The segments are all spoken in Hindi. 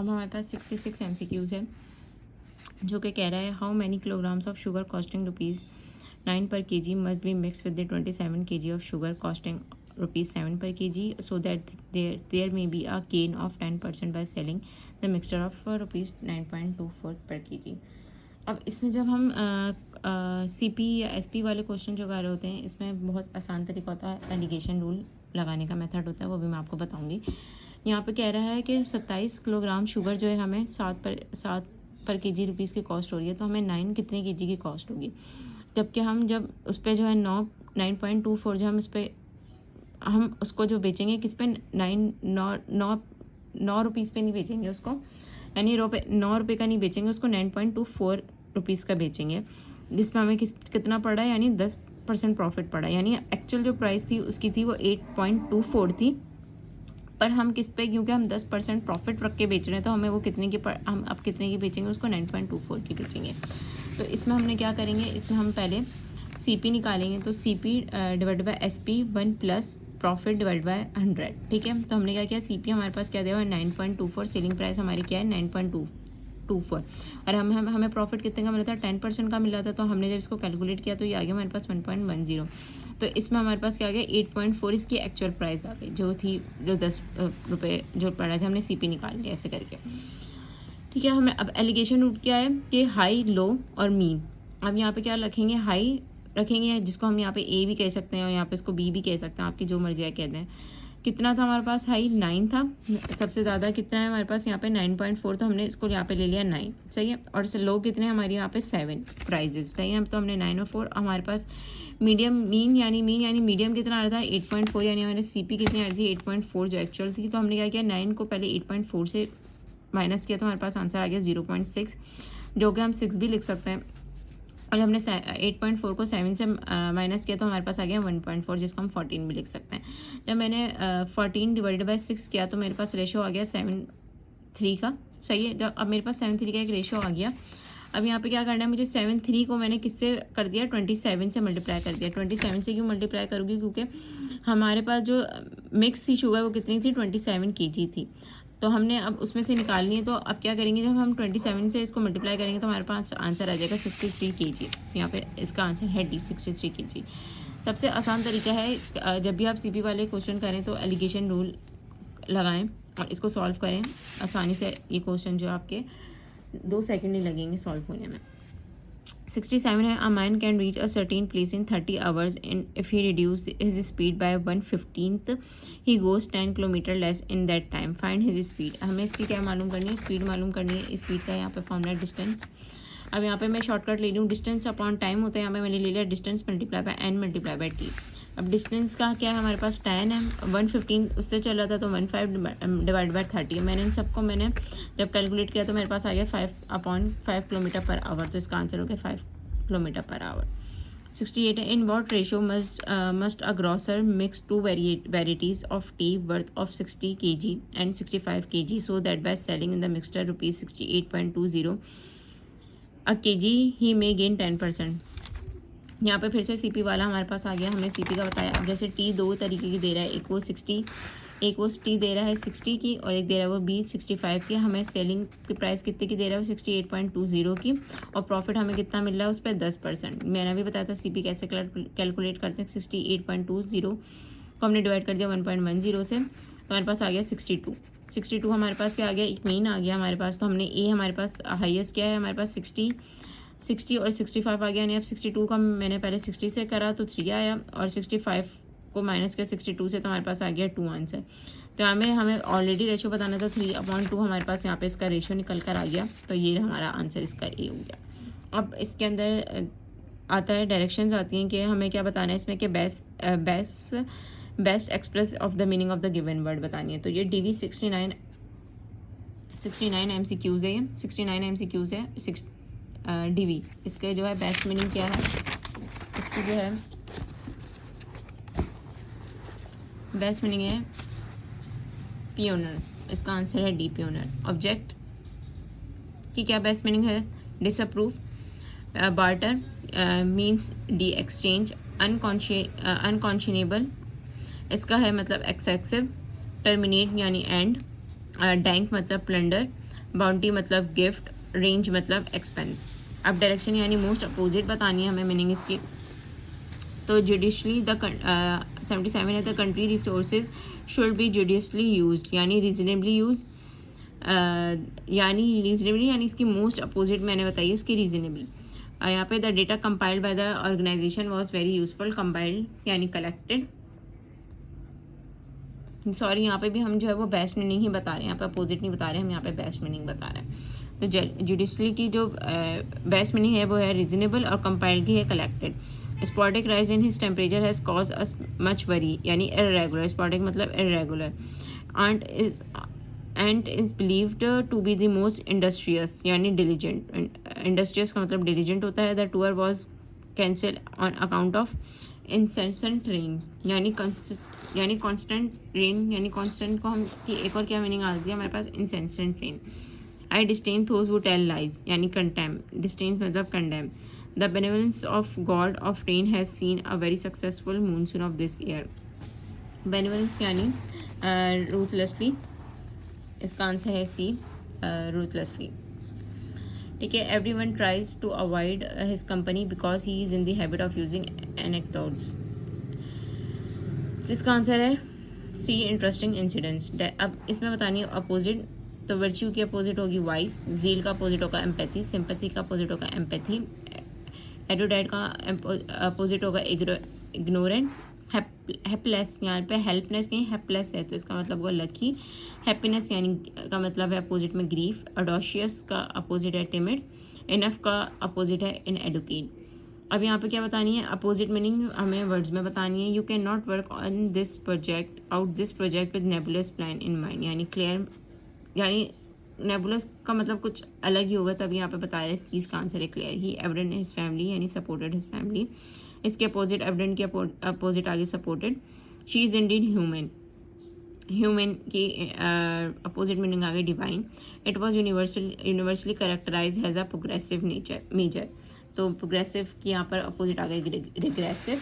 अब हमारे पास 66 MCQs है जो कि कह रहा है how many kilograms of sugar costing ₹9 per kg must be mixed with the 27 kg of sugar costing ₹7 per kg so that there may be a gain of 10% by selling the mixture of ₹9.24 per kg। अब इसमें जब हम CP या SP वाले क्वेश्चन जो कर रहे होते हैं इसमें बहुत आसान तरीका होता है, एलिगेशन रूल लगाने का मेथड होता है, वो भी मैं आपको बताऊंगी। यहाँ पे कह रहा है कि 27 किलोग्राम शुगर जो है हमें 7 पर केजी रुपीज़ की कॉस्ट हो रही है, तो हमें 9 कितने केजी की कॉस्ट होगी। जबकि हम जब उस पर जो है 9.24 जो हम उसको जो बेचेंगे किस पे 9 रुपीज़ पे नहीं बेचेंगे उसको, यानी 9 रुपये का नहीं बेचेंगे उसको, 9.24 रुपीज़ का बेचेंगे, जिसमें हमें कितना पड़ा है, यानी 10% प्रॉफिट पड़ा। यानी एक्चुअल जो प्राइस थी उसकी थी वो 8.24 थी, पर हम किस पे, क्योंकि हम 10% प्रॉफिट रख के बेच रहे हैं तो हमें वो कितने की हम अब कितने की बेचेंगे उसको, 9.24 की बेचेंगे। तो इसमें हमने क्या करेंगे, इसमें हम पहले CP निकालेंगे। तो CP divide by SP 1 plus profit divide by 100, ठीक है। तो हमने क्या किया, CP हमारे पास क्या दिया हुआ है 9.24, सेलिंग प्राइस हमारी क्या है 9.24, और हमें प्रॉफिट कितने का मिला था, 10% का मिला था। तो हमने जब इसको कैलकुलेट किया तो ये आ गया हमारे पास 1.10। तो इसमें हमारे पास क्या आ गया 8.4 इसकी एक्चुअल प्राइस आ गई, जो थी जो 10 रुपये जो पड़ा था, हमने CP निकाल लिया ऐसे करके, ठीक है। हमें अब एलिगेशन रूट क्या है कि हाई, लो और मीन। अब यहाँ पे क्या रखेंगे, हाई रखेंगे जिसको हम यहाँ पे A भी कह सकते हैं और यहाँ पे इसको B भी कह सकते हैं, आपकी जो मर्जी है कहते हैं। कितना था हमारे पास, हाई 9 था, सबसे ज़्यादा कितना है हमारे पास यहाँ पे 9.4, तो हमने इसको यहाँ पे ले लिया 9, सही है। और लो कितने हमारे यहाँ पे 7 प्राइजेस, सही है। तो हमने 9 और 4, हमारे पास मीडियम यानी मीडियम कितना आ रहा था 8.4, यानी हमारे CP कितनी आ रही थी 8.4 जो एक्चुअल थी। तो हमने क्या किया, 9 को पहले 8.4 से माइनस किया तो हमारे पास आंसर आ गया 0.6, जो कि हम 6 भी लिख सकते हैं। और जब हमने 8.4 को 7 से माइनस किया तो हमारे पास आ गया 1.4, जिसको हम 14 भी लिख सकते हैं। जब मैंने 14 डिवाइडेड बाय 6 किया तो मेरे पास रेशो आ गया 7:3 का, सही है। जब अब मेरे पास 7:3 का एक रेशो आ गया। अब यहाँ पे क्या करना है, मुझे 7:3 को मैंने किससे कर दिया, 27 से मल्टीप्लाई कर दिया। 27 से क्यों मल्टीप्लाई करूँगी, क्योंकि हमारे पास जो मिक्स थी शुगर वो कितनी थी 27 kg थी, तो हमने अब उसमें से निकालनी है। तो अब क्या करेंगे, जब हम 27 से इसको मल्टीप्लाई करेंगे तो हमारे पास आंसर आ जाएगा 63 kg। यहाँ पे इसका आंसर है D, 63 kg। सबसे आसान तरीका है, जब भी आप CP वाले क्वेश्चन करें तो एलिगेशन रूल लगाएं और इसको सॉल्व करें आसानी से। ये क्वेश्चन जो आपके 2 सेकेंड ही लगेंगे सॉल्व होने में। 67 है, a man can reach a certain place in 30 hours in if he reduce his speed bye 1/15 he goes 10 kilometre less in that time, find his speed. हमें इसकी क्या मालूम करनी है, स्पीड मालूम करनी है। स्पीड का यहाँ पे फॉर्मूला डिस्टेंस। अब यहाँ पे मैं शॉर्टकट ले रही हूँ, डिस्टेंस अपॉन टाइम होता है, यहाँ पे मैंने ले लिया distance multiply by n multiply by t। अब डिस्टेंस का क्या है हमारे पास 10 है, 115 उससे चल रहा था तो 15 डिवाइड बाय 30। मैंने इन सबको मैंने जब कैलकुलेट किया तो मेरे पास आ गया 5/5 किलोमीटर पर आवर, तो इसका आंसर हो गया 5 किलोमीटर पर आवर। 68 है, in what ratio must a grocer mix 2 varieties of T worth of 60 kg and 65 kg so that by selling in the mixture ₹68.20 a kg he may gain 10%। यहाँ पे फिर से CP वाला हमारे पास आ गया, हमने CP का बताया। अब जैसे टी 2 तरीके की दे रहा है, एक वो टी दे रहा है 60 की और एक दे रहा है वो B 65 की। हमें सेलिंग की प्राइस कितने की दे रहा है, 68.20 की, और प्रॉफिट हमें कितना मिल रहा है उस पर 10%। मैंने भी बताया था CP कैसे कैलकुलेट करते हैं। 68.20 को हमने डिवाइड कर दिया 1.10 से, तो हमारे पास आ गया 62 हमारे पास क्या आ गया, एक मीन आ गया हमारे पास। तो हमने A हमारे पास हाईएस्ट क्या है हमारे पास 60 और 65 आ गया, यानी अब 62 का मैंने पहले 60 से करा तो 3 आया, और 65 को माइनस किया 62 से तो हमारे पास आ गया 2 आंसर। तो हमें ऑलरेडी रेशो बताना था 3/2, हमारे पास यहाँ पे इसका रेशो निकल कर आ गया, तो ये हमारा आंसर इसका A हो गया। अब इसके अंदर आता है डायरेक्शंस आती हैं कि हमें क्या बताना है इसमें कि best express of the meaning of the given word बतानी है। तो ये DV 69 MCQs है, ये 69 MCQs है। DV इसके जो है बेस्ट मीनिंग क्या है, इसकी जो है बेस्ट मीनिंग है पियोनर, इसका आंसर है D पियोनर। ऑब्जेक्ट की क्या बेस्ट मीनिंग है, disapprove. Barter means D exchange. Unconscionable इसका है मतलब एक्सेसिव। टर्मिनेट यानी एंड। डैंक मतलब प्लंडर। बाउंटी मतलब गिफ्ट, रेंज मतलब एक्सपेंस। अब डायरेक्शन यानी मोस्ट अपोजिट बतानी है हमें मीनिंग इसकी। तो जुडिशली द 77 है the country resources should be judicially use यानी रीजनेबली यूज, यानी रीजनेबली यानी इसकी मोस्ट अपोजिट मैंने बताई है इसकी रीजनेबली। यहाँ पे the data compiled by the organisation was very useful, compiled यानी कलेक्टेड। सॉरी यहाँ पे भी हम जो है वो बेस्ट मीनिंग ही बता रहे हैं, यहाँ पे अपोजिट नहीं बता रहे, हम यहाँ पे बेस्ट मीनिंग बता रहे हैं। तो जुडिशली की जो बेस्ट मीनिंग है वो है रीजनेबल और कंपाइल्ड की है collected. Sporadic rise in his temperature has cause us much worry यानी इरेगुलर, स्पॉटिक मतलब irregular. And is believed to be the most industrious यानी डिलीजेंट, इंडस्ट्रियस का मतलब डिलीजेंट होता है। The tour was cancel on account of incessant rain यानी कॉन्स्टेंट रेन, यानी कॉन्स्टेंट को हम की एक और क्या मीनिंग आ गई हमारे पास, incessant rain. I disdain those who tell lies यानी कंटेम, डिस्टेन मतलब condemn. The benevolence of god of rain has seen a very successful monsoon of this year. Benevolence यानी रूथलेसली, इसका आंसर है सी, रूथलेसली। ठीक है। Every one tries to avoid his company because he is in the habit of using anecdotes. इसका आंसर है सी, इंटरेस्टिंग इंसिडेंट्स। अब इसमें बतानी है अपोजिट, तो वर्च्यू की अपोजिट होगी वाइस, जील का अपोजिट होगा एम्पैथी, सिंपैथी का अपोजिट होगा एम्पैथी, एडोडाइट का अपोजिट होगा इग्नोरेंट, हेल्पलेस, यहाँ पे हेल्पनेस नहीं हेल्पलेस है तो इसका मतलब होगा लकी, हैप्पीनेस यानी का मतलब है अपोजिट में ग्रीफ, अडोशियस का अपोजिट है टिमिड, इनफ का अपोजिट है इनएडुकेट। अब यहाँ पे क्या बतानी है, अपोजिट मीनिंग हमें वर्ड्स में बतानी है। You can not work on this project with नेबुलस plan in mind यानी क्लियर, यानी नेबुलस का मतलब कुछ अलग ही होगा, तब यहाँ पे बताया इस चीज़ का आंसर है clear. He evident his family यानी सपोर्टेड हिज फैमिली। इसके अपोजिट एविडेंट के अपोजिट आगे supported. She is indeed human, human की अपोजिट मीनिंग आगे divine. It was universally characterise has a progressive measure, तो प्रोग्रेसिव की यहाँ पर अपोजिट आ गई रिग्रेसिव।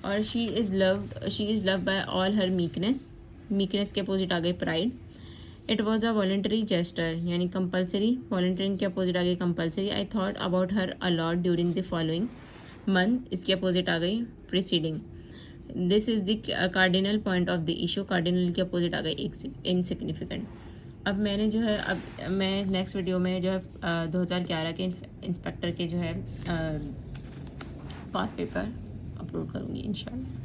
और she is loved by all her meekness, meekness के अपोजिट आ गई pride. It was a voluntary gesture यानी कंपल्सरी, वॉलंटरी के अपोजिट आ गई compulsory. I thought about her a lot during the following month, इसकी अपोजिट आ गई preceding. This is the cardinal point of the issue, cardinal के अपोजिट आ गई इनसिग्निफिकेंट। अब मैंने जो है अब मैं नेक्स्ट वीडियो में जो है 2011 के इंस्पेक्टर के जो है पास पेपर अपलोड करूँगी इंशाल्लाह।